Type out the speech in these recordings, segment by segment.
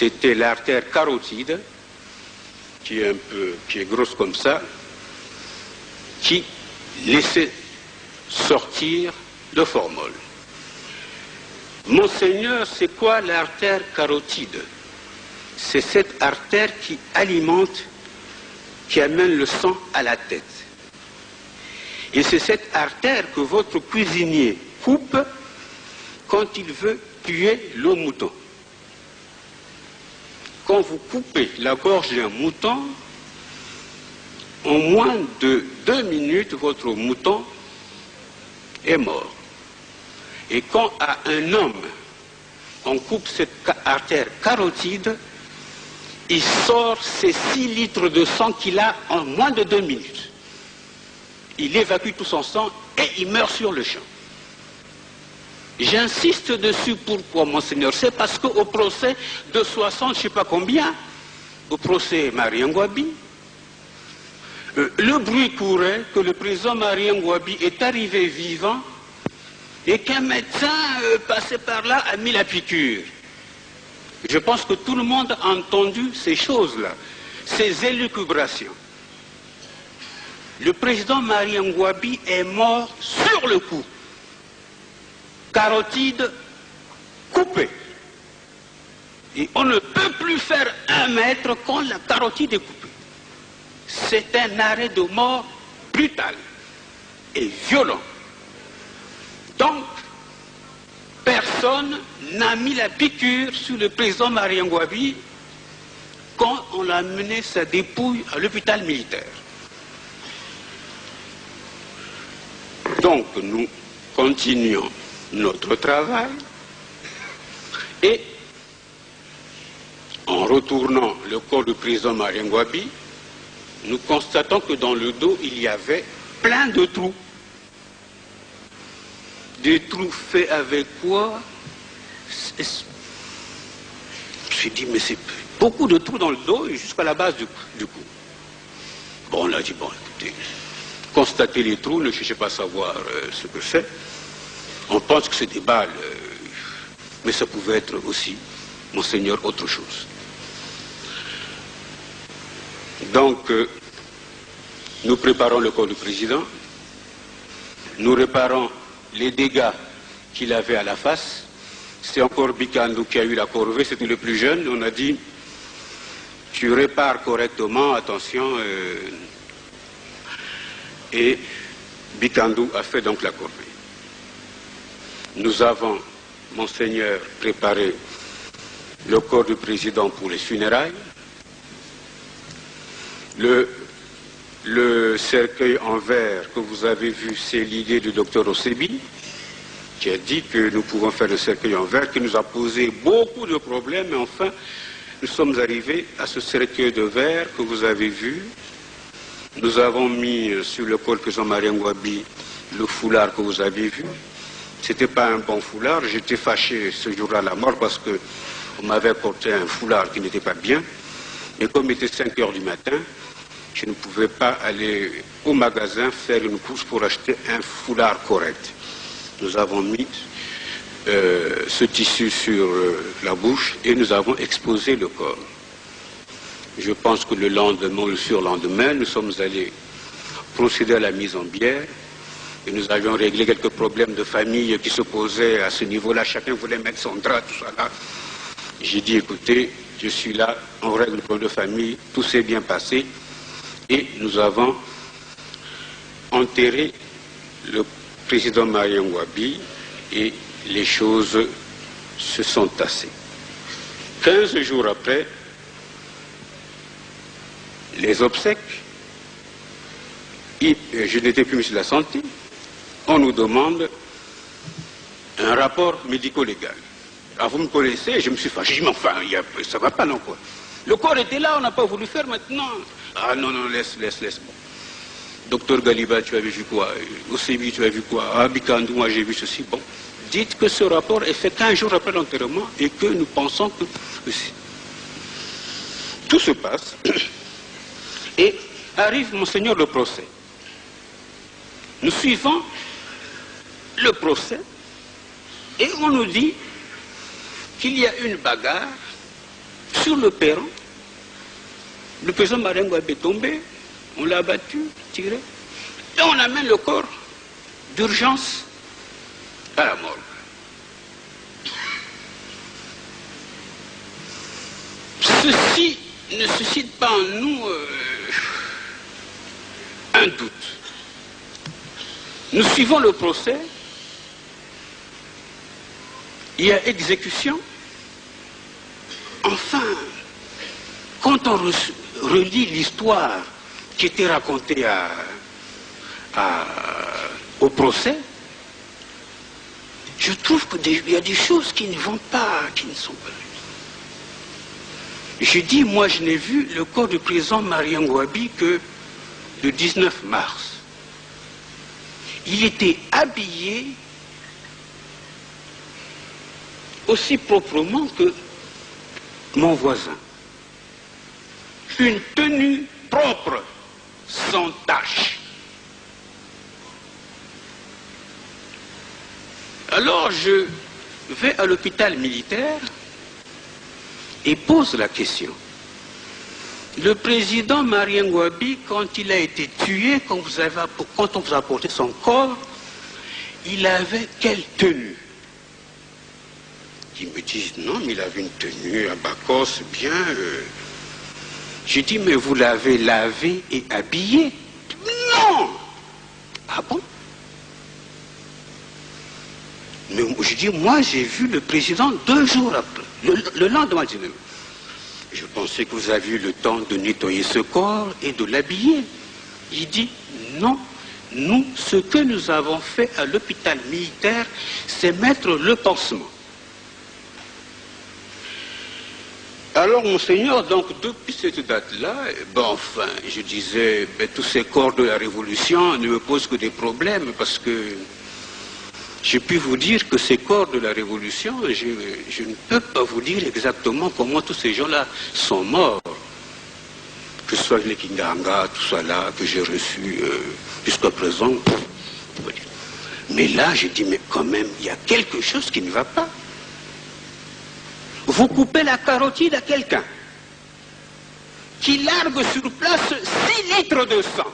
c'était l'artère carotide, qui est grosse comme ça, qui laissait sortir le formol. Monseigneur, c'est quoi l'artère carotide? C'est cette artère qui alimente, qui amène le sang à la tête. Et c'est cette artère que votre cuisinier coupe quand il veut tuer le mouton. Quand vous coupez la gorge d'un mouton, en moins de 2 minutes, votre mouton est mort. Et quand à un homme, on coupe cette artère carotide, il sort ces 6 litres de sang qu'il a en moins de 2 minutes. Il évacue tout son sang et il meurt sur le champ. J'insiste dessus, pourquoi, Monseigneur? C'est parce qu'au procès de 60, je ne sais pas combien, au procès Marien Ngouabi, le bruit courait que le président Marien Ngouabi est arrivé vivant et qu'un médecin passé par là a mis la piqûre. Je pense que tout le monde a entendu ces choses-là, ces élucubrations. Le président Marien Ngouabi est mort sur le coup. Carotide coupée. Et on ne peut plus faire 1 mètre quand la carotide est coupée. C'est un arrêt de mort brutal et violent. Donc, personne n'a mis la piqûre sur le président Marien Ngouabi quand on a mené sa dépouille à l'hôpital militaire. Donc, nous continuons notre travail et en retournant le corps du président Marien Ngouabi, nous constatons que dans le dos, il y avait plein de trous. Des trous faits avec quoi? Je me suis dit, mais c'est beaucoup de trous dans le dos et jusqu'à la base du cou. Bon, on a dit, bon, écoutez, constatez les trous, ne cherchez pas à savoir ce que c'est. On pense que c'est des balles, mais ça pouvait être aussi, Monseigneur, autre chose. Donc, nous préparons le corps du président, nous réparons les dégâts qu'il avait à la face. C'est encore Bikandou qui a eu la corvée, c'était le plus jeune. On a dit, tu répares correctement, attention. Et Bikandou a fait donc la corvée. Nous avons, Monseigneur, préparé le corps du président pour les funérailles. Le cercueil en verre que vous avez vu, c'est l'idée du docteur Osebi, qui a dit que nous pouvons faire le cercueil en verre, qui nous a posé beaucoup de problèmes, mais enfin, nous sommes arrivés à ce cercueil de verre que vous avez vu. Nous avons mis sur le corps du président Marien Ngouabi le foulard que vous avez vu. Ce n'était pas un bon foulard, j'étais fâché ce jour-là à la mort parce qu'on m'avait porté un foulard qui n'était pas bien. Et comme il était 5 heures du matin, je ne pouvais pas aller au magasin faire une course pour acheter un foulard correct. Nous avons mis ce tissu sur la bouche et nous avons exposé le corps. Je pense que le lendemain ou le surlendemain, nous sommes allés procéder à la mise en bière et nous avions réglé quelques problèmes de famille qui se posaient à ce niveau-là. Chacun voulait mettre son drap, tout ça là. J'ai dit, écoutez, je suis là, on règle le problème de famille, tout s'est bien passé. Et nous avons enterré le président Marien Ngouabi et les choses se sont tassées. 15 jours après, les obsèques, je n'étais plus ministre de la Santé, on nous demande un rapport médico-légal. Alors vous me connaissez, je me suis fâché, je dis, mais enfin, ça ne va pas non quoi. Le corps était là, on n'a pas voulu faire maintenant. Ah non, non, laisse. Bon. Docteur Galiba, tu as vu quoi? Osebi, tu as vu quoi? Ah, Bikandou, moi j'ai vu ceci. Bon, dites que ce rapport est fait 15 jours après l'enterrement et que nous pensons que... Tout se passe et arrive, Monseigneur, le procès. Nous suivons le procès et on nous dit qu'il y a une bagarre sur le perron. Le président Marien Ngouabi est tombé, on l'a abattu, tiré, et on amène le corps d'urgence à la morgue. Ceci ne suscite pas en nous un doute. Nous suivons le procès, il y a exécution. Enfin, quand on relit l'histoire qui était racontée au procès, je trouve qu'il y a des choses qui ne vont pas, qui ne sont pas. Je dis, moi je n'ai vu le corps du président Marien Ngouabi que le 19 mars. Il était habillé aussi proprement que mon voisin. Une tenue propre, sans tache. Alors je vais à l'hôpital militaire et pose la question. Le président Marien Ngouabi, quand il a été tué, quand on vous a apporté son corps, il avait quelle tenue? Ils me disent, non, mais il avait une tenue à Bacos, bien. J'ai dit, mais vous l'avez lavé et habillé? Non! Ah bon? Mais je dis, moi j'ai vu le président 2 jours après, le lendemain. Je pensais que vous aviez eu le temps de nettoyer ce corps et de l'habiller. Il dit, non, nous, ce que nous avons fait à l'hôpital militaire, c'est mettre le pansement. Alors, monseigneur, donc, depuis cette date-là, enfin, je disais, tous ces corps de la Révolution ne me posent que des problèmes, parce que je puis vous dire que ces corps de la Révolution, je ne peux pas vous dire exactement comment tous ces gens-là sont morts. Que ce soit les Kindanga, tout ça là, que j'ai reçu jusqu'à présent. Mais là, j'ai dit, mais quand même, il y a quelque chose qui ne va pas. Vous coupez la carotide à quelqu'un qui largue sur place 6 litres de sang.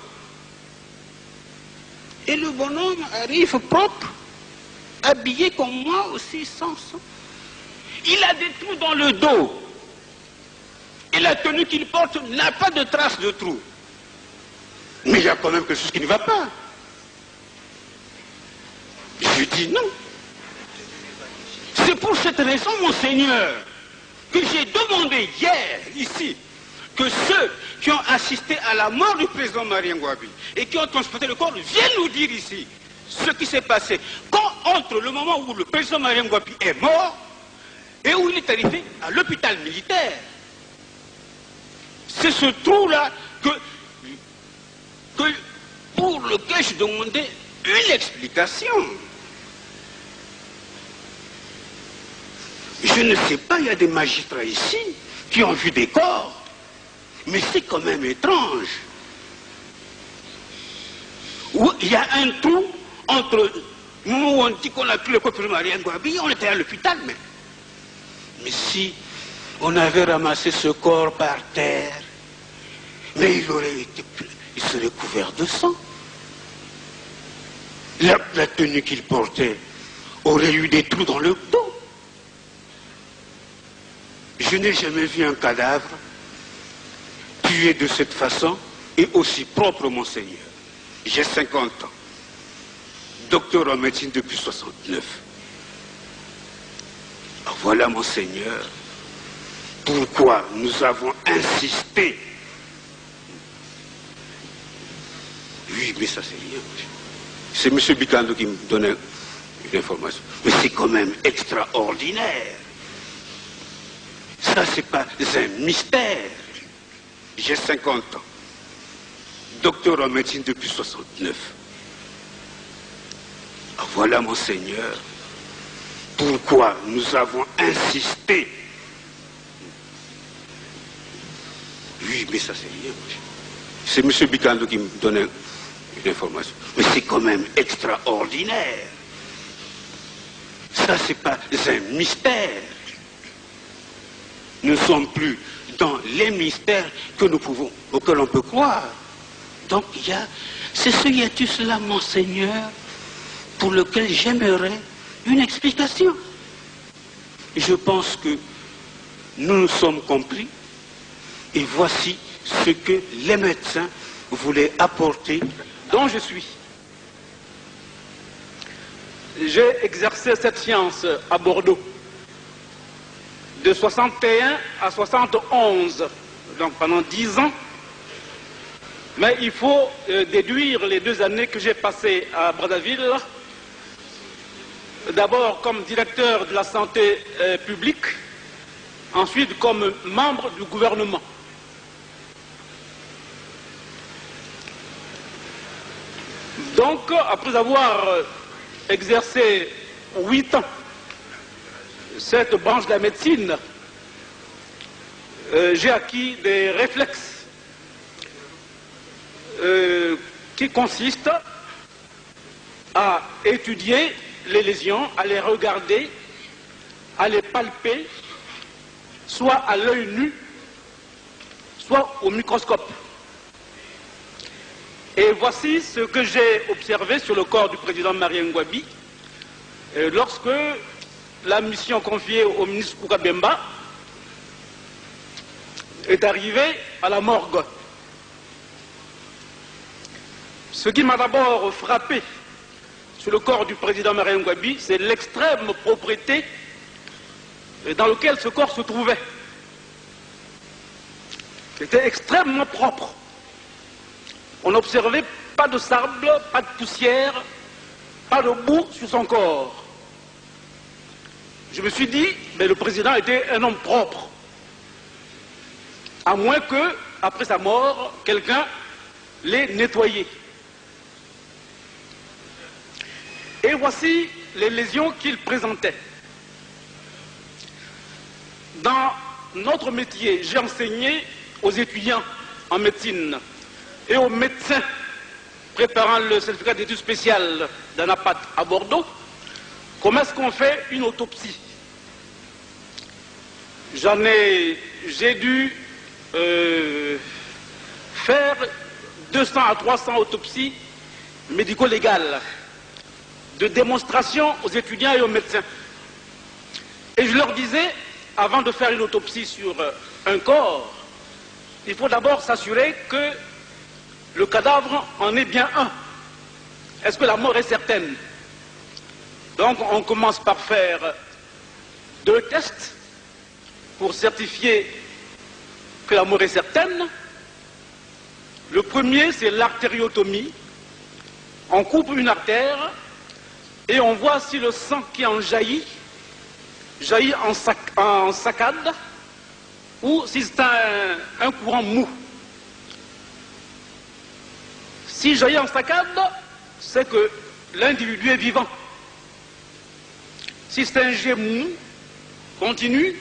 Et le bonhomme arrive propre, habillé comme moi aussi, sans sang. Il a des trous dans le dos. Et la tenue qu'il porte n'a pas de traces de trous. Mais il y a quand même quelque chose qui ne va pas. Je dis non. C'est pour cette raison, monseigneur, que j'ai demandé hier, ici, que ceux qui ont assisté à la mort du président Marien Ngouabi et qui ont transporté le corps viennent nous dire ici ce qui s'est passé. Quand entre le moment où le président Marien Ngouabi est mort et où il est arrivé à l'hôpital militaire, c'est ce trou-là pour lequel je demandais une explication. Je ne sais pas, il y a des magistrats ici qui ont vu des corps, mais c'est quand même étrange. Où il y a un trou entre le moment où on dit qu'on a pris le corps de Marien Ngouabi, on était à l'hôpital même. Mais si on avait ramassé ce corps par terre, mais il serait couvert de sang. La tenue qu'il portait aurait eu des trous dans le dos. Je n'ai jamais vu un cadavre tué de cette façon et aussi propre, monseigneur. J'ai 50 ans, docteur en médecine depuis 69. Alors voilà, monseigneur, pourquoi nous avons insisté. Oui, mais ça c'est rien. C'est M. Bikando qui me donnait l'information. Mais c'est quand même extraordinaire. Ça, c'est pas un mystère. J'ai 50 ans. Docteur en médecine depuis 69. Alors voilà, monseigneur, pourquoi nous avons insisté. Oui, mais ça, c'est rien. C'est M. Bikando qui me donnait l'information. Mais c'est quand même extraordinaire. Ça, c'est pas un mystère. nous ne sommes plus dans les mystères auxquels on peut croire. Donc c'est ce hiatus-là, Monseigneur, pour lequel j'aimerais une explication. Je pense que nous nous sommes compris et voici ce que les médecins voulaient apporter dont je suis. J'ai exercé cette science à Bordeaux de 61 à 71, donc pendant 10 ans. Mais il faut déduire les 2 années que j'ai passées à Brazzaville, d'abord comme directeur de la santé publique, ensuite comme membre du gouvernement. Donc, après avoir exercé 8 ans cette branche de la médecine, j'ai acquis des réflexes qui consistent à étudier les lésions, à les regarder, à les palper, soit à l'œil nu, soit au microscope. Et voici ce que j'ai observé sur le corps du président Marien Ngouabi lorsque la mission confiée au ministre Koukabemba est arrivée à la morgue. Ce qui m'a d'abord frappé sur le corps du président Marien Ngouabi, c'est l'extrême propreté dans laquelle ce corps se trouvait. C'était extrêmement propre. On n'observait pas de sable, pas de poussière, pas de boue sur son corps. Je me suis dit, mais le président était un homme propre. À moins que, après sa mort, quelqu'un l'ait nettoyé. Et voici les lésions qu'il présentait. Dans notre métier, j'ai enseigné aux étudiants en médecine et aux médecins préparant le certificat d'études spéciales d'ANAPAT à Bordeaux, comment est-ce qu'on fait une autopsie. J'ai dû faire 200 à 300 autopsies médico-légales de démonstration aux étudiants et aux médecins. Et je leur disais, avant de faire une autopsie sur un corps, il faut d'abord s'assurer que le cadavre en est bien un. Est-ce que la mort est certaine? Donc on commence par faire 2 tests pour certifier que la mort est certaine. Le premier, c'est l'artériotomie. On coupe une artère et on voit si le sang qui en jaillit en saccade ou si c'est un courant mou. Si jaillit en saccade, c'est que l'individu est vivant. Si c'est un jet mou, continu,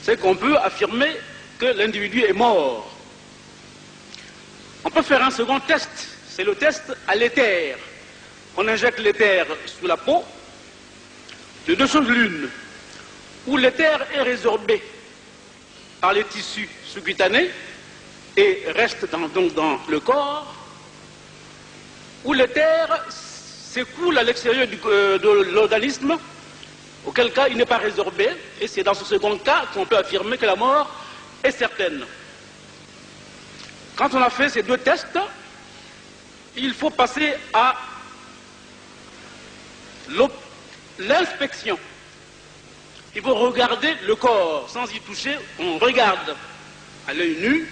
c'est qu'on peut affirmer que l'individu est mort. On peut faire un second test, c'est le test à l'éther. On injecte l'éther sous la peau, de 2 choses l'une, où l'éther est résorbé par les tissus sous-cutanés et reste donc dans le corps, où l'éther s'écoule à l'extérieur de l'organisme, auquel cas il n'est pas résorbé, et c'est dans ce second cas qu'on peut affirmer que la mort est certaine. Quand on a fait ces 2 tests, il faut passer à l'inspection. Il faut regarder le corps sans y toucher, on regarde à l'œil nu,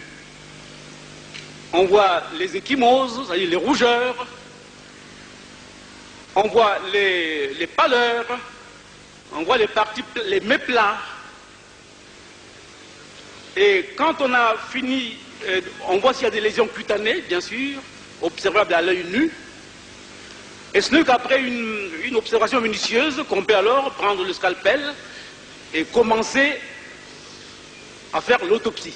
on voit les ecchymoses, c'est-à-dire les rougeurs, on voit les pâleurs, on voit les méplats. Et quand on a fini, on voit s'il y a des lésions cutanées, bien sûr, observables à l'œil nu. Et ce n'est qu'après une observation minutieuse qu'on peut alors prendre le scalpel et commencer à faire l'autopsie.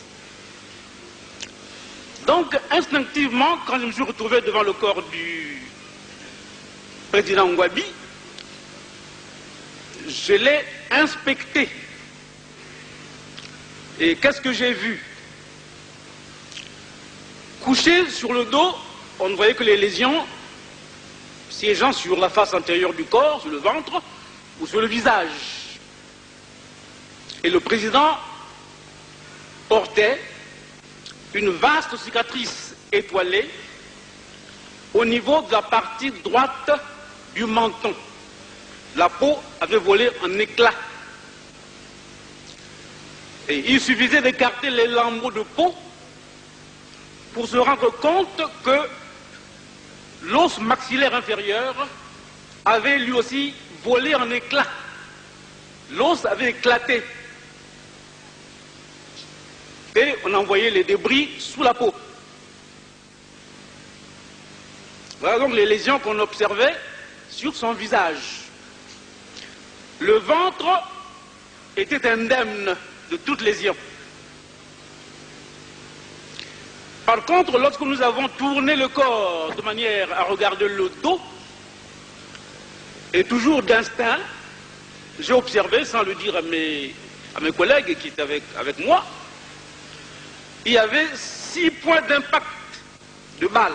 Donc, instinctivement, quand je me suis retrouvé devant le corps du président Ngouabi, je l'ai inspecté. Et qu'est-ce que j'ai vu? Couché sur le dos, on ne voyait que les lésions siégeant sur la face antérieure du corps, sur le ventre ou sur le visage. Et le président portait une vaste cicatrice étoilée au niveau de la partie droite du menton. La peau avait volé en éclats. Et il suffisait d'écarter les lambeaux de peau pour se rendre compte que l'os maxillaire inférieur avait lui aussi volé en éclats. L'os avait éclaté. Et on envoyait les débris sous la peau. Voilà donc les lésions qu'on observait sur son visage. Le ventre était indemne de toute lésion. Par contre, lorsque nous avons tourné le corps de manière à regarder le dos, et toujours d'instinct, j'ai observé, sans le dire à mes collègues qui étaient avec moi, il y avait 6 points d'impact de balle.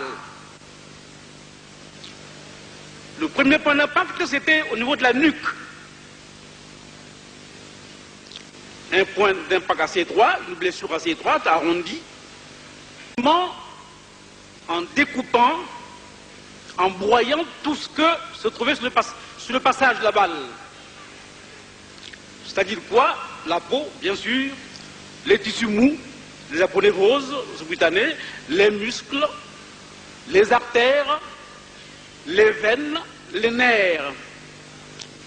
Le premier point d'impact, c'était au niveau de la nuque. Un point d'impact assez étroit, une blessure assez étroite, arrondie, en découpant, en broyant tout ce que se trouvait sur le passage de la balle. C'est-à-dire quoi? La peau, bien sûr, les tissus mous, les aponévroses sous-cutanées, les muscles, les artères, les veines, les nerfs.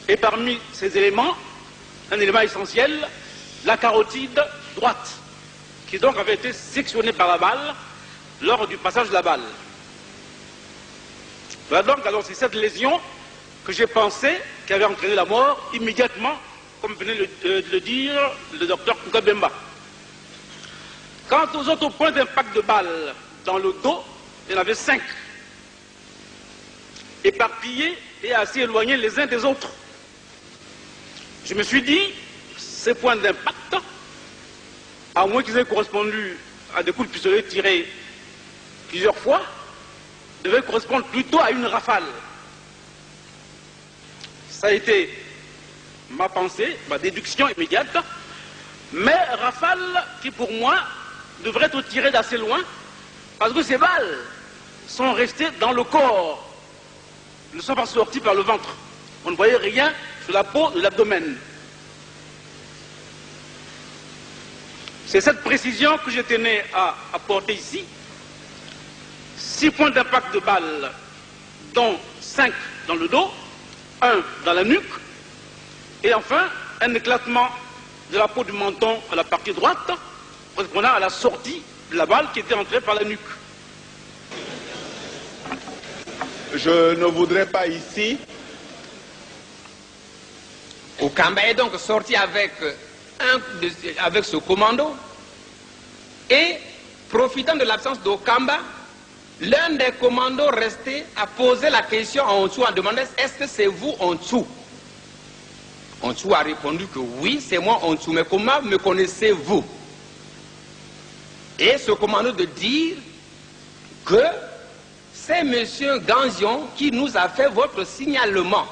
Et parmi ces éléments, un élément essentiel, la carotide droite, qui donc avait été sectionnée par la balle lors du passage de la balle. Voilà donc, alors c'est cette lésion que j'ai pensé qui avait entraîné la mort immédiatement, comme venait de le dire le docteur Koukabemba. Quant aux autres points d'impact de balle dans le dos, il y en avait 5, éparpillés et assez éloignés les uns des autres. Je me suis dit, ces points d'impact, à moins qu'ils aient correspondu à des coups de pistolet tirés plusieurs fois, devaient correspondre plutôt à une rafale. Ça a été ma pensée, ma déduction immédiate, mais rafale qui pour moi devrait être tirée d'assez loin, parce que ces balles sont restées dans le corps, ne sont pas sorties par le ventre. On ne voyait rien sur la peau de l'abdomen. C'est cette précision que je tenais à apporter ici. 6 points d'impact de balle, dont 5 dans le dos, 1 dans la nuque, et enfin un éclatement de la peau du menton à la partie droite, correspondant à la sortie de la balle qui était entrée par la nuque. Je ne voudrais pas ici. Okamba est donc sorti avec ce commando et, profitant de l'absence d'Okamba, l'un des commandos restés a posé la question à Ontsou en demandant est-ce que c'est vous Ontsou? Ontsou a répondu que oui, c'est moi Ontsou, mais comment me connaissez-vous? Et ce commando de dire que c'est M. Ganzion qui nous a fait votre signalement.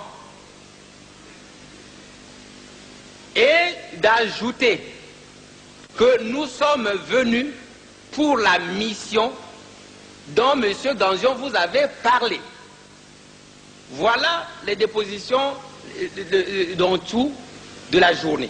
Et d'ajouter que nous sommes venus pour la mission dont M. Ganzion vous avait parlé. Voilà les dépositions d'Ontsou de la journée.